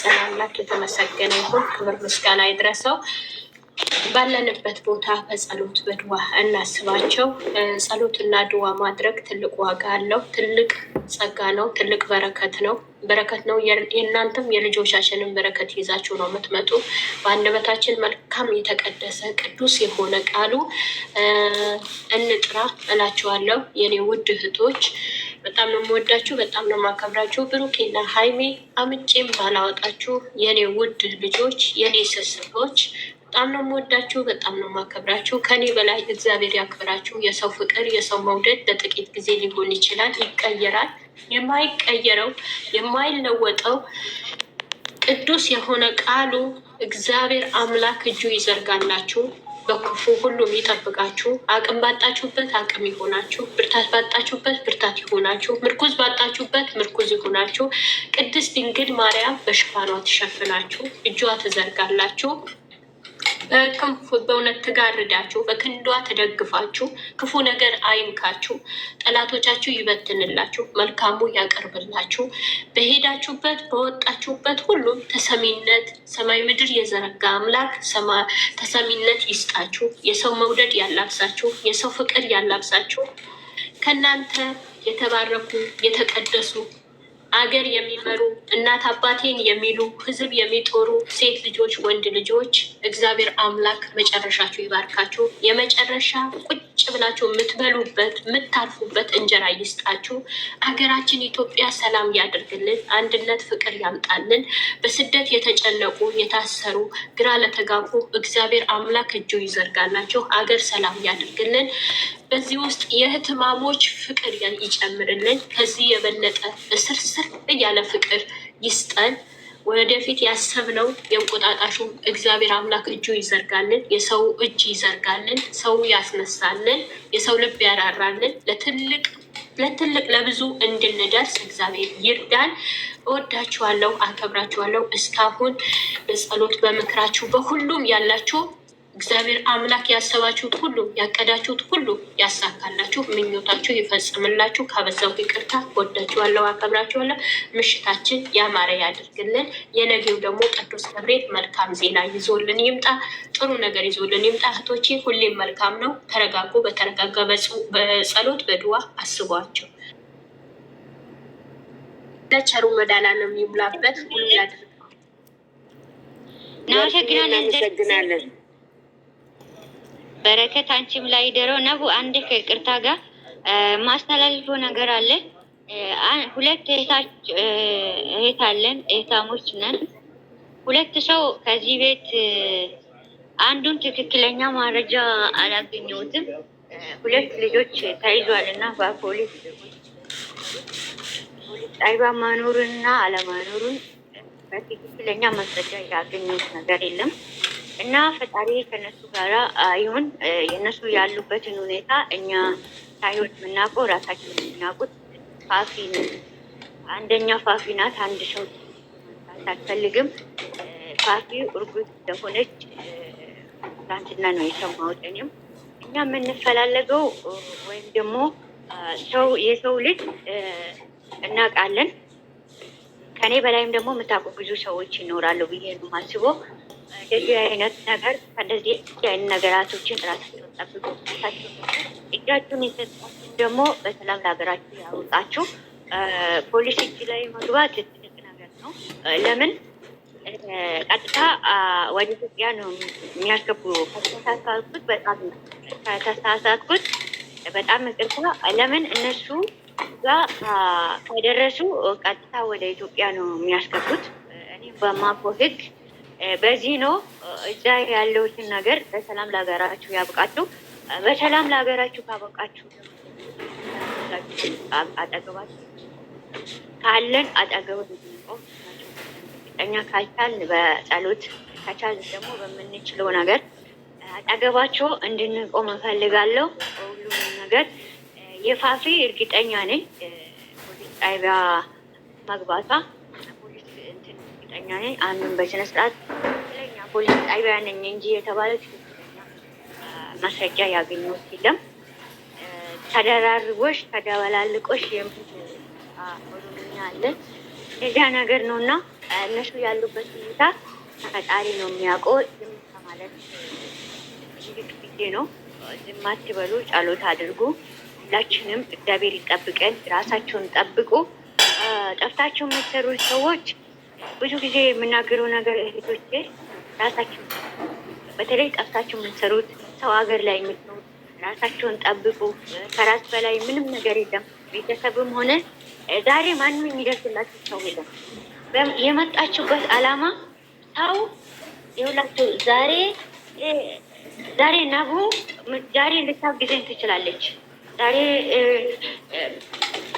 የማይጸና አምላክ የተመሰገነ ይሁን። ክብር ምስጋና ይድረሰው። ባለንበት ቦታ በጸሎት በድዋ እናስባቸው። ጸሎትና ድዋ ማድረግ ትልቅ ዋጋ አለው። ትልቅ ጸጋ ነው። ትልቅ በረከት ነው። የእናንተም የልጆቻችንን በረከት ይዛችሁ ነው የምትመጡ። በአንደበታችን መልካም የተቀደሰ ቅዱስ የሆነ ቃሉ እንጥራ እላችኋለሁ። የኔ ውድ እህቶች በጣም ነው የምወዳችሁ፣ በጣም ነው የማከብራችሁ። ብሩኬና ሀይሜ አምጬም ባላወጣችሁ የኔ ውድ ልጆች፣ የኔ ስስቶች በጣም ነው የምወዳችሁ፣ በጣም ነው የማከብራችሁ። ከኔ በላይ እግዚአብሔር ያክብራችሁ። የሰው ፍቅር፣ የሰው መውደድ ለጥቂት ጊዜ ሊሆን ይችላል፣ ይቀየራል። የማይቀየረው የማይለወጠው ቅዱስ የሆነ ቃሉ እግዚአብሔር አምላክ እጁ ይዘርጋላችሁ፣ በክፉ ሁሉም ይጠብቃችሁ። አቅም ባጣችሁበት አቅም ይሆናችሁ፣ ብርታት ባጣችሁበት ብርታት ይሆናችሁ፣ ምርኩዝ ባጣችሁበት ምርኩዝ ይሆናችሁ። ቅድስት ድንግል ማርያም በሽፋኗ ትሸፍናችሁ፣ እጇ ትዘርጋላችሁ፣ በክንፍ በእውነት ትጋርዳችሁ፣ በክንዷ ትደግፋችሁ፣ ክፉ ነገር አይንካችሁ፣ ጠላቶቻችሁ ይበትንላችሁ፣ መልካሙ ያቀርብላችሁ። በሄዳችሁበት በወጣችሁበት ሁሉም ተሰሚነት ሰማይ ምድር የዘረጋ አምላክ ተሰሚነት ይስጣችሁ። የሰው መውደድ ያላብሳችሁ፣ የሰው ፍቅር ያላብሳችሁ። ከእናንተ የተባረኩ የተቀደሱ አገር የሚመሩ እናት አባቴን የሚሉ ሕዝብ የሚጦሩ ሴት ልጆች፣ ወንድ ልጆች እግዚአብሔር አምላክ መጨረሻችሁ ይባርካችሁ። የመጨረሻ ቁጭ ብላችሁ የምትበሉበት የምታርፉበት እንጀራ ይስጣችሁ። አገራችን ኢትዮጵያ ሰላም ያደርግልን፣ አንድነት ፍቅር ያምጣልን። በስደት የተጨነቁ የታሰሩ ግራ ለተጋቡ እግዚአብሔር አምላክ እጁ ይዘርጋላችሁ። አገር ሰላም ያደርግልን። በዚህ ውስጥ የእህትማሞች ፍቅር ይጨምርልን። ከዚህ የበለጠ እስርስር እያለ ፍቅር ይስጠን። ወደፊት ያሰብነው የእንቁጣጣሹ እግዚአብሔር አምላክ እጁ ይዘርጋልን፣ የሰው እጅ ይዘርጋልን፣ ሰው ያስነሳልን፣ የሰው ልብ ያራራልን። ለትልቅ ለብዙ እንድንደርስ እግዚአብሔር ይርዳን። እወዳችኋለሁ፣ አከብራችኋለሁ። እስካሁን በጸሎት በምክራችሁ በሁሉም ያላችሁ እግዚአብሔር አምላክ ያሰባችሁት ሁሉ ያቀዳችሁት ሁሉ ያሳካላችሁ፣ ምኞታችሁ ይፈጽምላችሁ። ካበዛው ይቅርታ። ወዳችኋለሁ፣ አከብራችኋለሁ። ምሽታችን ያማረ ያድርግልን። የነገው ደግሞ ቅዱስ ገብርኤል መልካም ዜና ይዞልን ይምጣ፣ ጥሩ ነገር ይዞልን ይምጣ። እህቶቼ ሁሌም መልካም ነው። ተረጋጉ። በተረጋጋ በጸሎት በድዋ አስቧቸው። ለቸሩ መድኃኒዓለም ይሙላበት፣ ሁሉ ያድርገው። እናመሰግናለን። በረከት አንቺም ላይ ደረው ነቡ። አንድ ከይቅርታ ጋር ማስተላልፈው ነገር አለ። ሁለት እህት አለን፣ እህታሞች ነን። ሁለት ሰው ከዚህ ቤት አንዱን ትክክለኛ መረጃ አላገኘሁትም። ሁለት ልጆች ተይዟል እና በፖሊስ ጣቢያ ማኖሩንና አለማኖሩን በትክክለኛ ማስረጃ ያገኘሁት ነገር የለም። እና ፈጣሪ ከነሱ ጋራ ይሁን። የነሱ ያሉበትን ሁኔታ እኛ ታዮች የምናውቀው ራሳችን የምናውቁት ፋፊን አንደኛ ፋፊ ናት። አንድ ሰው አትፈልግም። ፋፊ እርጉዝ እንደሆነች ትናንትና ነው የሰማሁት። እኔም እኛ የምንፈላለገው ወይም ደግሞ የሰው ልጅ እናውቃለን። ከኔ በላይም ደግሞ የምታውቁ ብዙ ሰዎች ይኖራሉ ብዬ ነው የማስበው። እንደዚህ አይነት ነገር ከእንደዚህ አይነት ነገራቶችን ራሳቸውን ጠብቁ። እጃችሁን የሰጣችሁ ደግሞ በሰላም ለሀገራችሁ ያውጣችሁ። ፖሊስ እጅ ላይ መግባት ትልቅ ነገር ነው። ለምን ቀጥታ ወደ ኢትዮጵያ ነው የሚያስገቡ። ከተሳሳትኩት በጣም ይቅርታ። ለምን እነሱ ጋር ከደረሱ ቀጥታ ወደ ኢትዮጵያ ነው የሚያስገቡት። እኔ በማውቀው ሕግ በዚህ ነው። እዛ ያለውትን ነገር በሰላም ለሀገራችሁ ያብቃችሁ። በሰላም ለሀገራችሁ ካበቃችሁ አጠገባችሁ ካለን አጠገብ እኛ ካልቻልን በጸሎት ከቻልን ደግሞ በምንችለው ነገር አጠገባቸው እንድንቆም እፈልጋለሁ። ሁሉንም ነገር የፋፊ እርግጠኛ ነኝ ፖሊስ ጣቢያ መግባቷ እርግጠኛ ነኝ። አንዱን በስነ ስርዓት ትክክለኛ ፖሊስ ጣቢያ ነኝ እንጂ የተባለ ትክክለኛ ማስረጃ ያገኘሁት የለም። ተደራርቦሽ ተደበላልቆሽ የሚል ኦሮምኛ አለ። እንደዚያ ነገር ነው እና እነሱ ያሉበት ሁኔታ ፈጣሪ ነው የሚያውቀው። ዝም ከማለት ይልቅ ጊዜ ነው። ዝም አትበሉ፣ ጸሎት አድርጉ። ሁላችንም እግዚአብሔር ይጠብቀን። ራሳቸውን ጠብቁ። ጠፍታችሁ የምትሰሩ ሰዎች ብዙ ጊዜ የምናገረው ነገር እህቶቼ፣ ራሳችሁ በተለይ ጠፍታችሁ የምትሰሩት ሰው ሀገር ላይ የምትኖሩ ራሳቸውን ጠብቁ። ከራስ በላይ ምንም ነገር የለም። ቤተሰብም ሆነ ዛሬ ማንም የሚደርስላችሁ ሰው የለም። የመጣችሁበት አላማ ሰው ይኸውላችሁ ዛሬ ነቡ ዛሬ ልታግዘኝ ትችላለች። ዛሬ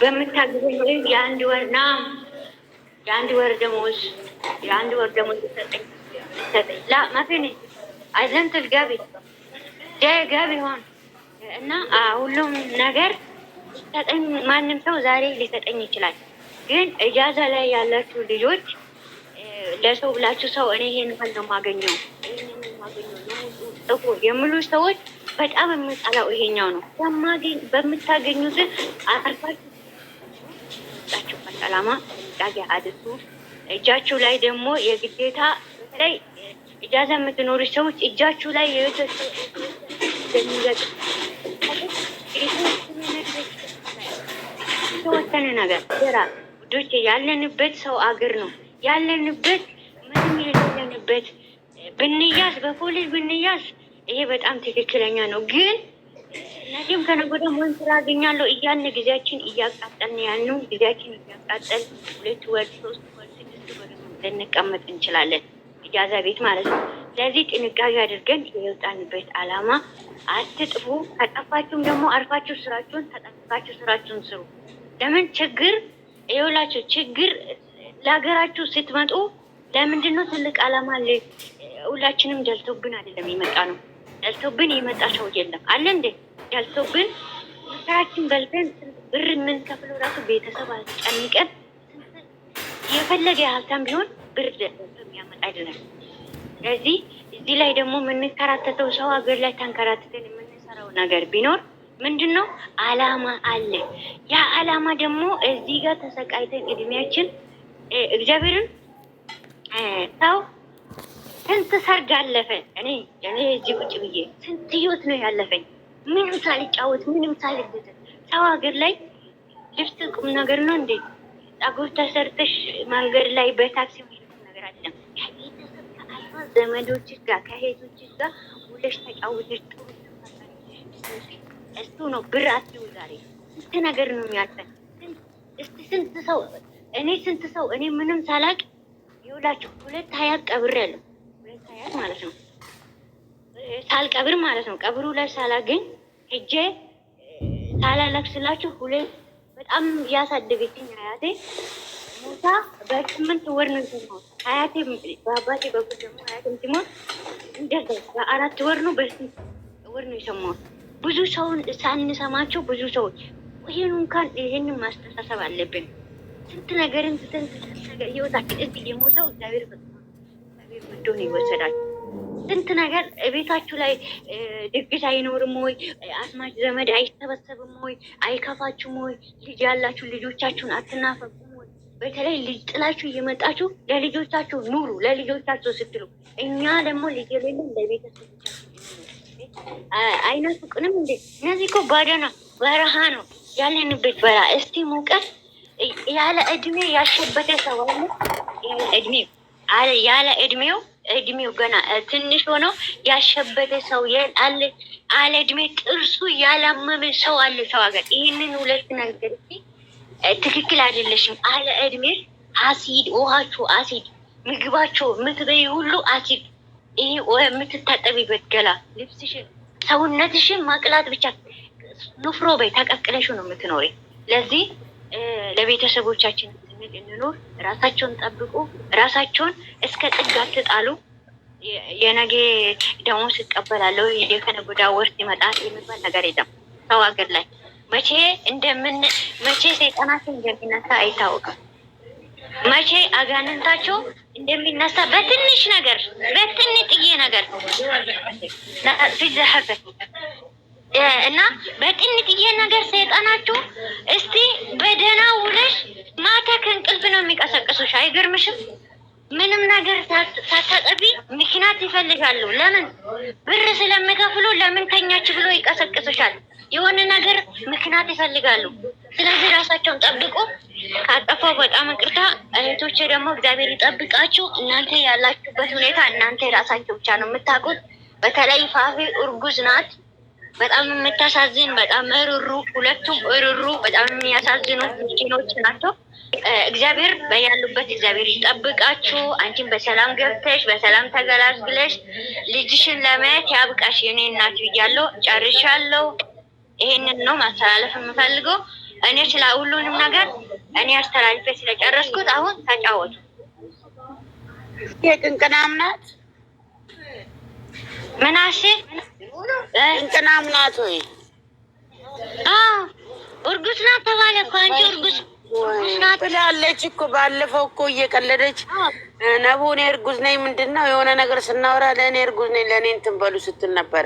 በምታግዘኝ የአንድ ወር ደሞዝ ልሰጠኝ ላ ማፊኒ አይዘንትል ገቢ ሆን እና ሁሉም ነገር ሊሰጠኝ ማንም ሰው ዛሬ ሊሰጠኝ ይችላል። ግን እጃዛ ላይ ያላችሁ ልጆች ለሰው ብላችሁ ሰው እኔ ይሄን ነው የማገኘው ጥፎ የሚሉ ሰዎች በጣም የምጠላው ይሄኛው ነው። በምታገኙት አርፋችሁ አላማ ዳጊ አድርጉ። እጃችሁ ላይ ደግሞ የግዴታ በተለይ እጃዛ የምትኖሩ ሰዎች እጃችሁ ላይ የተወሰነ ነገር ውዶች፣ ያለንበት ሰው አገር ነው ያለንበት። ምንም የሌለንበት ብንያዝ በፖሊስ ብንያዝ ይሄ በጣም ትክክለኛ ነው። ግን ነገም ከነገ ወዲያ ምን ስራ አገኛለሁ እያልን ጊዜያችን እያቃጠልን ያልነው ጊዜያችን እያቃጠል 2 ወር 3 ወር 6 ወር ልንቀመጥ እንችላለን፣ ኢጃዛ ቤት ማለት ነው። ስለዚህ ጥንቃቄ አድርገን የወጣንበት አላማ አትጥፉ። ከጠፋችሁም ደግሞ አርፋችሁ ስራችሁን ተጠንቅቃችሁ ስራችሁን ስሩ። ለምን ችግር ይኸውላችሁ፣ ችግር ለሀገራችሁ ስትመጡ ለምንድን ነው ትልቅ አላማ አለ። ሁላችንም ጀልቶብን አይደለም የመጣ ነው። ጀልቶብን የመጣ ሰው የለም አለ እንዴ? ጀልቶብን ስራችን በልተን ብር የምንከፍለው ራሱ ቤተሰብ አስጨንቀን የፈለገ ሀብታም ቢሆን ብር የሚያመጣ አይደለም። ስለዚህ እዚህ ላይ ደግሞ የምንከራተተው ሰው ሀገር ላይ ተንከራትተን የምንሰራው ነገር ቢኖር ምንድን ነው? አላማ አለ። ያ አላማ ደግሞ እዚህ ጋር ተሰቃይተን እድሜያችን እግዚአብሔርን ሰው ስንት ሰርግ አለፈ። እኔ እዚህ ቁጭ ብዬ ስንት ህይወት ነው ያለፈኝ፣ ምንም ሳልጫወት ምንም ሳልደሰት። ሰው ሀገር ላይ ልብስ ቁም ነገር ነው እንዴ? ፀጉር ተሰርተሽ መንገድ ላይ በታክሲ ነገር አይደለም። ከቤተሰብ ከአይዋ ዘመዶችሽ ጋር ከሄቶችሽ ጋር ውለሽ ተጫውተሽ ጥሩ እሱ ነው ብር አትይው። ዛሬ ስንት ነገር ነው የሚያልፈን። ስንት ሰው እኔ ምንም ሳላቅ ይውላችሁ 2 ሀያት ቀብሬያለሁ። 2 ሀያት ማለት ነው ሳልቀብር ማለት ነው። ቀብሩ ላይ ሳላገኝ ሄጄ ሳላለቅስላችሁ 2 በጣም ያሳደገችኝ አያቴ ሞታ በ8 ወር ነው የሰማሁት። አያቴ በአባቴ በኩል ደግሞ አያቴም ሲሞት እንደዛ በ4 ወር ነው በ8 ወር ነው የሰማሁት። ብዙ ሰውን ሳንሰማቸው ብዙ ሰዎች ይሄንን ማስተሳሰብ አለብን። ስንት ነገርን ነገር ህይወታችን እዚህ የሞተው እግዚአብሔር ወዶ ነው ይወሰዳል። ስንት ነገር ቤታችሁ ላይ ድግስ አይኖርም ወይ? አስማች ዘመድ አይሰበሰብም ወይ? አይከፋችሁም ወይ? ልጅ ያላችሁ ልጆቻችሁን አትናፈቁም ወይ? በተለይ ልጅ ጥላችሁ እየመጣችሁ ለልጆቻችሁ ኑሩ፣ ለልጆቻችሁ ስትሉ። እኛ ደግሞ ልጅ የሌለን ለቤተሰቦቻችን አይናፍቁንም እንዴ? እነዚህ እኮ ባዳና በረሃ ነው ያለንበት በረሃ። እስቲ ሙቀት ያለ እድሜ ያሸበተ ሰው ያለ እድሜው ገና ትንሽ ሆኖ ያሸበተ ሰው አለ። አለ እድሜ ጥርሱ ያላመመ ሰው አለ ሰው ሀገር። ይህንን 2 ነገር ትክክል አይደለሽም። አለ እድሜ አሲድ፣ ውሃችሁ አሲድ፣ ምግባችሁ የምትበይ ሁሉ አሲድ። ይሄ የምትታጠቢበት ገላ፣ ልብስሽን፣ ሰውነትሽን ማቅላት ብቻ ንፍሮ በይ ተቀቅለሽ ነው የምትኖሪ። ለዚህ ለቤተሰቦቻችን ስንል እንኖር። ራሳቸውን ጠብቁ። ራሳቸውን እስከ ጥግ አትጣሉ። የነገ ደሞዝ እቀበላለሁ ከነገ ወዲያ ወር ይመጣል የሚባል ነገር የለም። ሰው ሀገር ላይ መቼ ሰይጣናችን እንደሚነሳ አይታወቅም። መቼ አጋንንታቸው እንደሚነሳ በትንሽ ነገር በትንጥዬ ነገር እና በትንጥዬ ነገር ሰይጣናቸው እስቲ በደህና ውለሽ ማታ ከእንቅልፍ ነው የሚቀሰቅሱሽ። አይገርምሽም? ምንም ነገር ሳታጠቢ ምክንያት ይፈልጋሉ። ለምን? ብር ስለሚከፍሉ ለምን ተኛች ብሎ ይቀሰቅሱሻል። የሆነ ነገር ምክንያት ይፈልጋሉ። ስለዚህ ራሳቸውን ጠብቁ። ካጠፋው በጣም ይቅርታ። እህቶቼ ደግሞ እግዚአብሔር ይጠብቃችሁ። እናንተ ያላችሁበት ሁኔታ እናንተ ራሳችሁ ብቻ ነው የምታውቁት። በተለይ ፋፊ እርጉዝ ናት። በጣም የምታሳዝን፣ በጣም እርሩ፣ ሁለቱም እርሩ፣ በጣም የሚያሳዝኑ ምስኪኖች ናቸው። እግዚአብሔር በያሉበት እግዚአብሔር ይጠብቃችሁ። አንቺን በሰላም ገብተሽ በሰላም ተገላግለሽ ልጅሽን ለማየት ያብቃሽ። የኔ እናት ብያለሁ። ጨርሻለሁ። ይሄንን ነው ማስተላለፍ የምፈልገው። እኔ ስለ ሁሉንም ነገር እኔ አስተላልፌ ስለጨረስኩት አሁን ተጫወቱ። የቅንቅናም ናት ምናሴ ቅንቅናም ናት ወይ? እርጉዝ ናት ተባለ እኮ። አንቺ እርጉዝ ናት ብላለች እኮ ባለፈው እኮ እየቀለደች ነቡ እኔ እርጉዝ ነኝ ምንድን ነው የሆነ ነገር ስናወራ ለእኔ እርጉዝ ነኝ ለእኔ እንትን በሉ ስትል ነበረ።